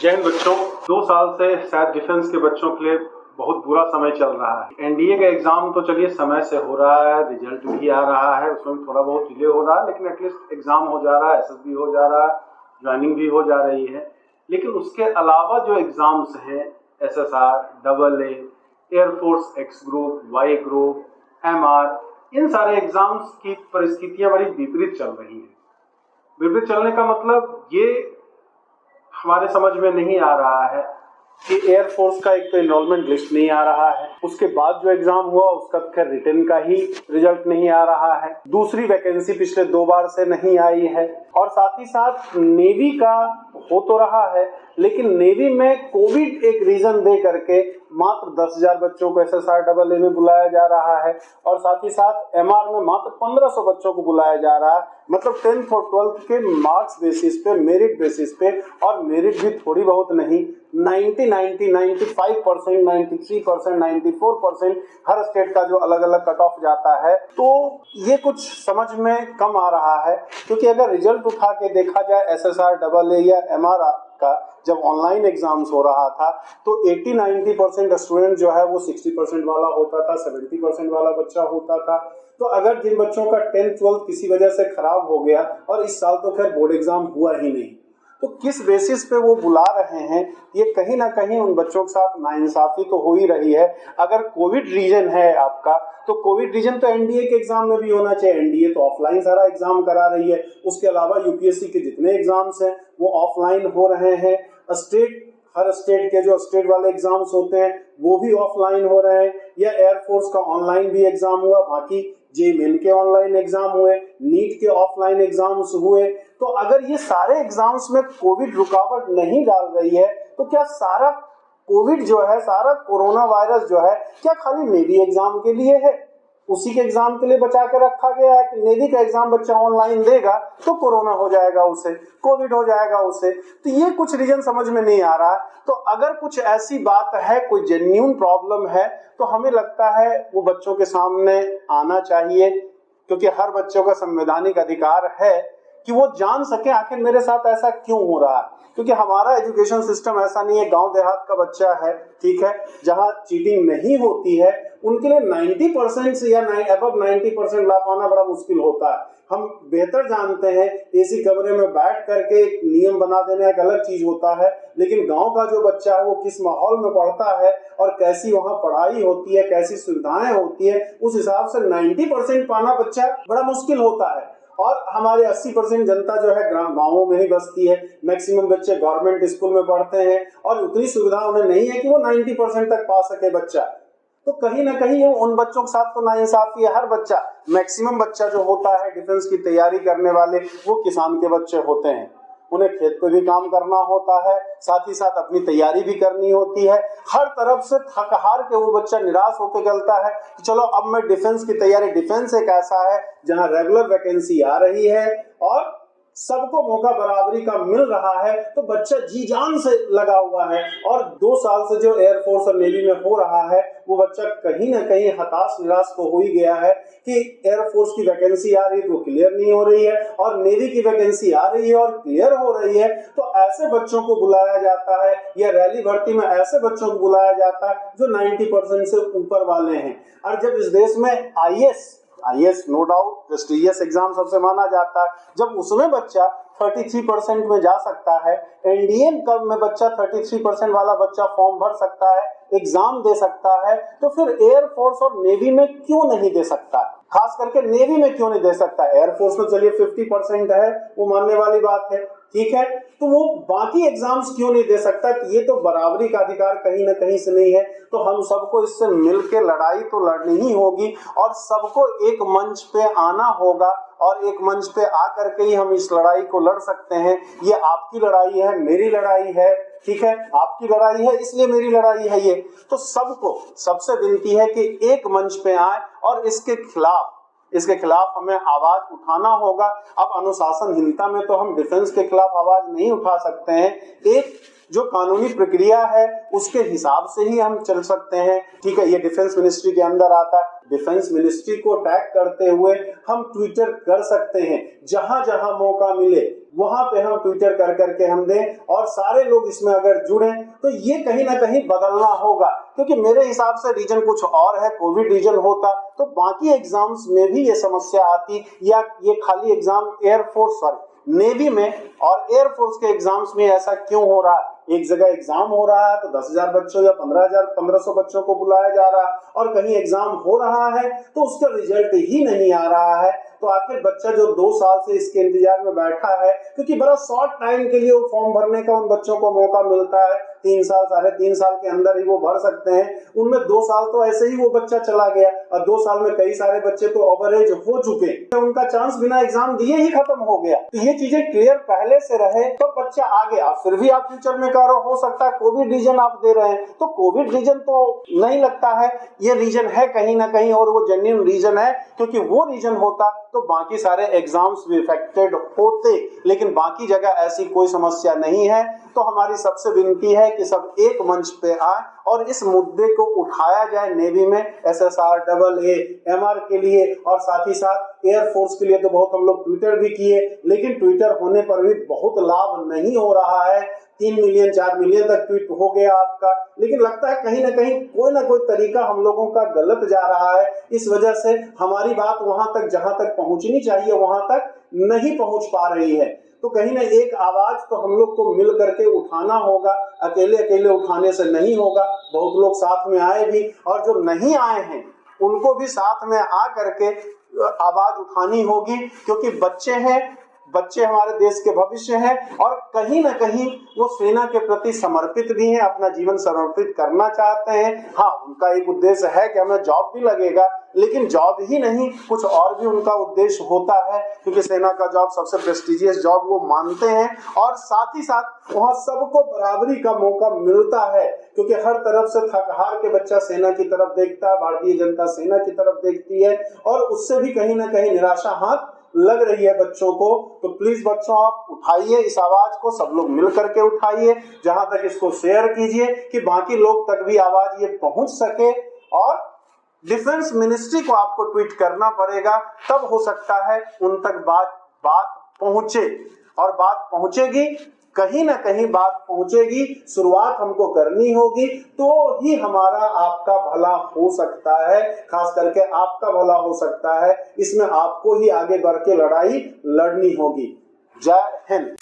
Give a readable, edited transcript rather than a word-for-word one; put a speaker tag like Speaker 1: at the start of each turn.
Speaker 1: जय हिंद बच्चों। 2 साल से शायद डिफेंस के बच्चों के लिए बहुत बुरा समय चल रहा है। एनडीए का एग्जाम तो चलिए समय से हो रहा है, रिजल्ट भी आ रहा है, उसमें थोड़ा बहुत डिले हो रहा है, लेकिन एटलीस्ट एग्जाम हो जा रहा है, एसएसबी हो जा रहा है, ज्वाइनिंग भी हो जा रही है। लेकिन उसके अलावा जो एग्जाम्स हैं, SSR, double A, air force X group, Y group, MR, इन सारे एग्जाम्स की परिस्थितियां बड़ी विपरीत चल रही हैं। विपरीत चलने का मतलब ये हमारे समझ में नहीं आ रहा है कि एयरफोर्स का एक तो एनरोलमेंट लिस्ट नहीं आ रहा है, उसके बाद जो एग्जाम हुआ उसका तो खैर रिटर्न का ही रिजल्ट नहीं आ रहा है, दूसरी वैकेंसी पिछले 2 बार से नहीं आई है, और साथ ही साथ नेवी का हो तो रहा है, लेकिन नेवी में कोविड एक रीजन दे करके मात्र 10,000 बच्चों को एसएसआर डबल ए में बुलाया जा रहा है, और साथ ही साथ एमआर में मात्र 1500 बच्चों को बुलाया जा रहा है। मतलब 10th और 12th के मार्क्स बेसिस पे, मेरिट बेसिस पे, और मेरिट भी थोड़ी बहुत नहीं, 95%, 93%, 94% हर स्टेट का जो अलग अलग कट ऑफ जाता है। तो ये कुछ समझ में कम आ रहा है, क्योंकि अगर रिजल्ट उठा के देखा जाए एसएसआर डबल ए या एमआर का, जब ऑनलाइन एग्जाम्स हो रहा था तो 80-90% स्टूडेंट जो है वो 60% वाला होता था, 70% वाला बच्चा होता था। तो अगर जिन बच्चों का 10th 12th किसी वजह से खराब हो गया, और इस साल तो खैर बोर्ड एग्जाम हुआ ही नहीं, तो किस बेसिस पे वो बुला रहे हैं, ये कहीं ना कहीं उन बच्चों के साथ नाइंसाफी तो हो ही रही है। अगर कोविड रीजन है आपका, तो कोविड रीजन तो एनडीए के एग्जाम में भी होना चाहिए। एनडीए तो ऑफलाइन सारा एग्जाम करा रही है, उसके अलावा यूपीएससी के जितने एग्जाम्स हैं वो ऑफलाइन हो रहे हैं। हर स्टेट के जो स्टेट वाले एग्जाम्स होते हैं वो भी ऑफलाइन हो रहे हैं, या एयरफोर्स का ऑनलाइन भी एग्जाम हुआ, बाकी जेईई के ऑनलाइन एग्जाम हुए, नीट के ऑफलाइन एग्जाम्स हुए। तो अगर ये सारे एग्जाम्स में कोविड रुकावट नहीं डाल रही है, तो क्या सारा कोविड जो है, सारा कोरोना वायरस जो है, क्या खाली नेवी एग्जाम के लिए है? उसी के एग्जाम के लिए बचा के रखा गया है कि नेवी का एग्जाम बच्चा ऑनलाइन देगा तो कोरोना हो जाएगा उसे, कोविड हो जाएगा उसे। तो ये कुछ रीजन समझ में नहीं आ रहा। तो अगर कुछ ऐसी बात है, कोई जेन्युइन प्रॉब्लम है, तो हमें लगता है वो बच्चों के सामने आना चाहिए, क्योंकि हर बच्चों का संवैधानिक अधिकार है कि वो जान सके आखिर मेरे साथ ऐसा क्यों हो रहा है। क्योंकि हमारा एजुकेशन सिस्टम ऐसा नहीं है, गांव देहात का बच्चा है, ठीक है, जहां चीटिंग नहीं होती है, उनके लिए 90% से या अबव 90% ला पाना बड़ा मुश्किल होता है। हम बेहतर जानते हैं, एसी कमरे में बैठ करके एक नियम बना देना एक अलग चीज होता है, लेकिन गांव का जो बच्चा है वो किस माहौल में पढ़ता है और कैसी वहां पढ़ाई होती है, कैसी सुविधाएं होती है, उस हिसाब से 90% पाना बच्चा बड़ा मुश्किल होता है। और हमारे 80% जनता जो है गांवों में ही बसती है, मैक्सिमम बच्चे गवर्नमेंट स्कूल में पढ़ते हैं, और उतनी सुविधा उन्हें नहीं है कि वो 90% तक पा सके बच्चा। तो कहीं ना कहीं उन बच्चों के साथ तो नाइंसाफी है। हर बच्चा, मैक्सिमम बच्चा जो होता है डिफेंस की तैयारी करने वाले, वो किसान के बच्चे होते हैं, उन्हें खेत पे भी काम करना होता है, साथ ही साथ अपनी तैयारी भी करनी होती है। हर तरफ से थक हार के वो बच्चा निराश होकर चलता है कि चलो अब मैं डिफेंस की तैयारी, डिफेंस एक ऐसा है जहां रेगुलर वैकेंसी आ रही है और सबको मौका बराबरी का मिल रहा है, तो बच्चा जी जान से लगा हुआ है। और 2 साल से जो एयरफोर्स और नेवी में हो रहा है, वो बच्चा कहीं ना कहीं हताश निराश तो हो ही गया है कि एयरफोर्स की वैकेंसी आ रही है तो क्लियर नहीं हो रही है, और नेवी की वैकेंसी आ रही है और क्लियर हो रही है। तो ऐसे बच्चों को बुलाया जाता है, या रैली भर्ती में ऐसे बच्चों को बुलाया जाता है जो 90% से ऊपर वाले हैं। और जब इस देश में IAS no doubt prestigious exam सबसे माना जाता है, जब उसमें बच्चा 33% में जा सकता है, एनडीए में बच्चा 33% वाला बच्चा फॉर्म भर सकता है, एग्जाम दे सकता है, तो फिर एयरफोर्स और नेवी में क्यों नहीं दे सकता? खास करके नेवी में क्यों नहीं दे सकता? एयरफोर्स में चलिए 50% है, वो मानने वाली बात है, ठीक है, तो वो बाकी एग्जाम्स क्यों नहीं दे सकता? ये तो बराबरी का अधिकार कहीं ना कहीं से नहीं है। तो हम सबको इससे मिलकर लड़ाई तो लड़नी ही होगी, और सबको एक मंच पे आना होगा, और एक मंच पे आकर के ही हम इस लड़ाई को लड़ सकते हैं। ये आपकी लड़ाई है, मेरी लड़ाई है, ठीक है, आपकी लड़ाई है इसलिए मेरी लड़ाई है। ये तो सबको, सबसे विनती है कि एक मंच पे आए और इसके खिलाफ हमें आवाज उठाना होगा। अब अनुशासनहीनता में तो हम डिफेंस के खिलाफ आवाज नहीं उठा सकते हैं, एक जो कानूनी प्रक्रिया है उसके हिसाब से ही हम चल सकते हैं, ठीक है। ये डिफेंस मिनिस्ट्री के अंदर आता है, डिफेंस मिनिस्ट्री को टैग करते हुए हम ट्विटर कर सकते हैं, जहां जहां मौका मिले वहां पे हम ट्विटर कर करके हम दें और सारे लोग इसमें अगर जुड़े तो ये कहीं ना कहीं बदलना होगा, क्योंकि मेरे हिसाब से रीजन कुछ और है। कोविड रीजन होता तो बाकी एग्जाम्स में भी ये समस्या आती, या ये खाली एग्जाम नेवी में और एयरफोर्स के एग्जाम्स में ऐसा क्यों हो रहा है? एक जगह एग्जाम हो रहा है तो 10,000 बच्चों या 15,000-1500 बच्चों को बुलाया जा रहा है, और कहीं एग्जाम हो रहा है तो उसका रिजल्ट ही नहीं आ रहा है। तो आखिर बच्चा जो 2 साल से इसके इंतजार में बैठा है, क्योंकि बड़ा शॉर्ट टाइम के लिए वो फॉर्म भरने का उन बच्चों को मौका मिलता है, 3 साल 3.5 साल के अंदर ही वो भर सकते हैं, उनमें 2 साल तो ऐसे ही वो बच्चा चला गया, और 2 साल में कई सारे बच्चे तो ओवरेज हो चुके, तो उनका चांस बिना एग्जाम दिए ही खत्म हो गया। तो ये चीजें क्लियर पहले से रहे तो बच्चा आगे। आप फिर भी आप फ्यूचर में कह रहे हो सकता है कोविड रीजन आप दे रहे हैं, तो कोविड रीजन तो नहीं लगता है, ये रीजन है कहीं ना कहीं, और वो जेन्युइन रीजन है, क्योंकि वो रीजन होता तो बाकी सारे एग्जाम्स भी इफेक्टेड होते, लेकिन बाकी जगह ऐसी कोई समस्या नहीं है। तो हमारी सबसे विनती है कि सब एक मंच पे आए और इस मुद्दे को उठाया जाए नेवी में, SSR, AA, MR के लिए, और साथ ही साथ एयरफोर्स के लिए तो बहुत हम लोग ट्विटर भी किए, लेकिन ट्विटर होने पर भी बहुत लाभ नहीं हो रहा है। 3 मिलियन 4 मिलियन तक ट्वीट हो गया आपका, लेकिन लगता है कहीं ना कोई तरीका हम लोगों का गलत जा रहा है। इस वजह से हमारी बात वहां तक जहां तक पहुंचनी चाहिए वहां तक नहीं पहुंच पा रही है। तो कहीं ना एक आवाज तो हम लोग को मिल करके उठाना होगा, अकेले अकेले उठाने से नहीं होगा। बहुत लोग साथ में आए भी, और जो नहीं आए हैं उनको भी साथ में आ करके आवाज उठानी होगी, क्योंकि बच्चे हमारे देश के भविष्य हैं, और कहीं ना कहीं वो सेना के प्रति समर्पित भी हैं, अपना जीवन समर्पित करना चाहते हैं। हाँ, उनका एक उद्देश्य है कि हमें जॉब भी लगेगा, लेकिन जॉब ही नहीं, कुछ और भी उनका उद्देश्य होता है, क्योंकि सेना का जॉब सबसे प्रेस्टिजियस जॉब वो मानते हैं, और साथ ही साथ वहाँ सबको बराबरी का मौका मिलता है, क्योंकि हर तरफ से थक हार के बच्चा सेना की तरफ देखता है, भारतीय जनता सेना की तरफ देखती है, और उससे भी कहीं ना कहीं निराशा हाथ लग रही है बच्चों को। तो प्लीज बच्चों आप उठाइए इस आवाज को, सब लोग मिल करके उठाइए, जहां तक इसको शेयर कीजिए कि बाकी लोग तक भी आवाज ये पहुंच सके, और डिफेंस मिनिस्ट्री को आपको ट्वीट करना पड़ेगा, तब हो सकता है उन तक बात पहुंचे, और बात पहुंचेगी, कहीं ना कहीं बात पहुंचेगी। शुरुआत हमको करनी होगी, तो ही हमारा आपका भला हो सकता है, खास करके आपका भला हो सकता है। इसमें आपको ही आगे बढ़ के लड़ाई लड़नी होगी। जय हिंद।